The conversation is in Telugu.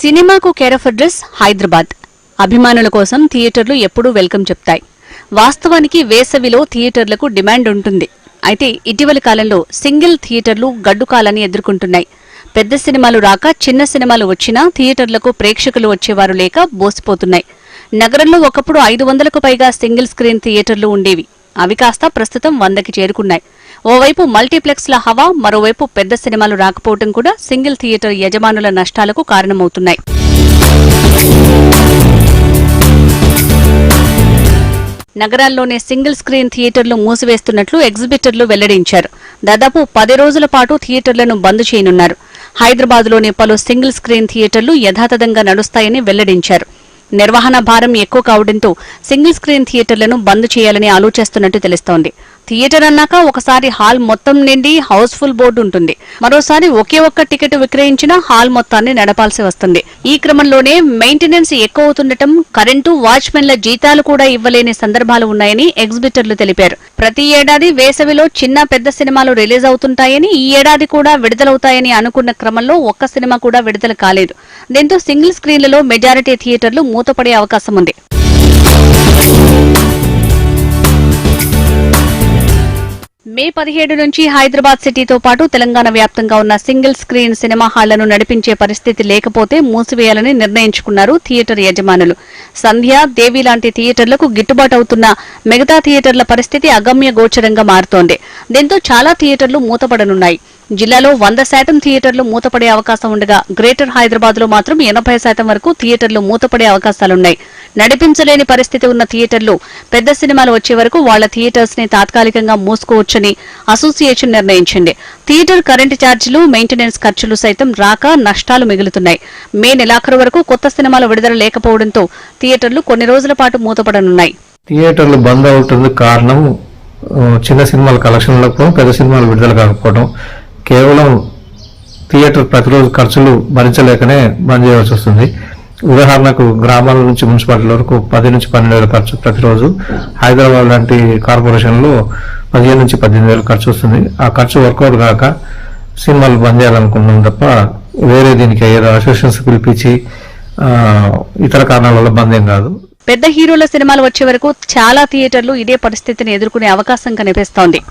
సినిమాకు కేర్ ఆఫ్ అడ్రస్ హైదరాబాద్. అభిమానుల కోసం థియేటర్లు ఎప్పుడూ వెల్కమ్ చెప్తాయి. వాస్తవానికి వేసవిలో థియేటర్లకు డిమాండ్ ఉంటుంది. అయితే ఇటీవలి కాలంలో సింగిల్ థియేటర్లు గడ్డుకాలాన్ని ఎదుర్కొంటున్నాయి. పెద్ద సినిమాలు రాక చిన్న సినిమాలు వచ్చినా థియేటర్లకు ప్రేక్షకులు వచ్చేవారు లేక బోసిపోతున్నాయి. నగరంలో ఒకప్పుడు 500కు పైగా సింగిల్ స్క్రీన్ థియేటర్లు ఉండేవి. అవి కాస్త ప్రస్తుతం 100కి చేరుకున్నాయి. ఓవైపు మల్టీప్లెక్స్ల హవా, మరోవైపు పెద్ద సినిమాలు రాకపోవడం కూడా సింగిల్ థియేటర్ యజమానుల నష్టాలకు కారణమవుతున్నాయి. నగరాల్లోనే సింగిల్ స్క్రీన్ థియేటర్లు మూసివేస్తున్నట్లు ఎగ్జిబిటర్లు వెల్లడించారు. దాదాపు 10 రోజుల పాటు థియేటర్లను బంద్ చేయనున్నారు. హైదరాబాద్లోని పలు సింగిల్ స్క్రీన్ థియేటర్లు యథాతథంగా నడుస్తాయని వెల్లడించారు. నిర్వహణ భారం ఎక్కువ కావడంతో సింగిల్ స్క్రీన్ థియేటర్లను బంద్ చేయాలని ఆలోచిస్తున్నట్టు తెలుస్తోంది. థియేటర్ అన్నాక ఒకసారి హాల్ మొత్తం నిండి హౌస్ఫుల్ బోర్డు ఉంటుంది. మరోసారి ఒకే ఒక్క టికెట్ విక్రయించిన హాల్ మొత్తాన్ని నడపాల్సి వస్తుంది. ఈ క్రమంలోనే మెయింటెనెన్స్ ఎక్కువ అవుతుండటం, కరెంటు, వాచ్మెన్ల జీతాలు కూడా ఇవ్వలేని సందర్భాలు ఉన్నాయని ఎగ్జిబిటర్లు తెలిపారు. ప్రతి ఏడాది వేసవిలో చిన్న పెద్ద సినిమాలు రిలీజ్ అవుతుంటాయని, ఈ ఏడాది కూడా విడుదలవుతాయని అనుకున్న క్రమంలో ఒక్క సినిమా కూడా విడుదల కాలేదు. దీంతో సింగిల్ స్క్రీన్లలో మెజారిటీ థియేటర్లు మూతపడే అవకాశం ఉంది. మే 17 నుంచి హైదరాబాద్ సిటీతో పాటు తెలంగాణ వ్యాప్తంగా ఉన్న సింగిల్ స్క్రీన్ సినిమా హాళ్లను నడిపించే పరిస్థితి లేకపోతే మూసివేయాలని నిర్ణయించుకున్నారు థియేటర్ యజమానులు. సంధ్య, దేవి లాంటి థియేటర్లకు గిట్టుబాటు అవుతున్న మిగతా థియేటర్ల పరిస్థితి అగమ్య గోచరంగా మారుతోంది. దీంతో చాలా థియేటర్లు మూతపడనున్నాయి. జిల్లాలో 100% థియేటర్లు మూతపడే అవకాశం ఉండగా, గ్రేటర్ హైదరాబాద్ లో మాత్రం 80% వరకు థియేటర్లు మూతపడే అవకాశాలున్నాయి. నడిపించలేని పరిస్థితి ఉన్న థియేటర్లు పెద్ద సినిమాలు వచ్చే వరకు వాళ్ల థియేటర్స్ ని తాత్కాలికంగా మూసుకోవచ్చని అసోసియేషన్ నిర్ణయించింది. థియేటర్ కరెంటు ఛార్జీలు, మెయింటెనెన్స్ ఖర్చులు సైతం రాక నష్టాలు మిగులుతున్నాయి. మే నెలాఖరు వరకు కొత్త సినిమాలు విడుదల లేకపోవడంతో థియేటర్లు కొన్ని రోజుల పాటు మూతపడనున్నాయి. థియేటర్లు బంద్ అవుతుంది కారణం చిన్న సినిమాల కలెక్షన్ లేకపోవడం, పెద్ద సినిమాలు విడుదల కాకపోవడం. కేవలం థియేటర్ ప్రతిరోజు ఖర్చులు భరించలేకనే బంద్ చేయాల్సి వస్తుంది. ఉదాహరణకు గ్రామాల నుంచి మున్సిపాలిటీ వరకు 10 నుంచి 12 వేల ఖర్చు ప్రతిరోజు. హైదరాబాద్ లాంటి కార్పొరేషన్లో 15 నుంచి 18 వేలు ఖర్చు వస్తుంది. ఆ ఖర్చు వర్కౌట్ కాక సినిమాలు బంద్ చేయాలనుకున్నాం తప్ప వేరే దీనికి ఏదో అసోసియేషన్స్ పిలిపించి ఇతర కారణాల వల్ల బంద్ ఏం కాదు. పెద్ద హీరోల సినిమాలు వచ్చే వరకు చాలా థియేటర్లు ఇదే పరిస్థితిని ఎదుర్కొనే అవకాశం కనిపిస్తోంది.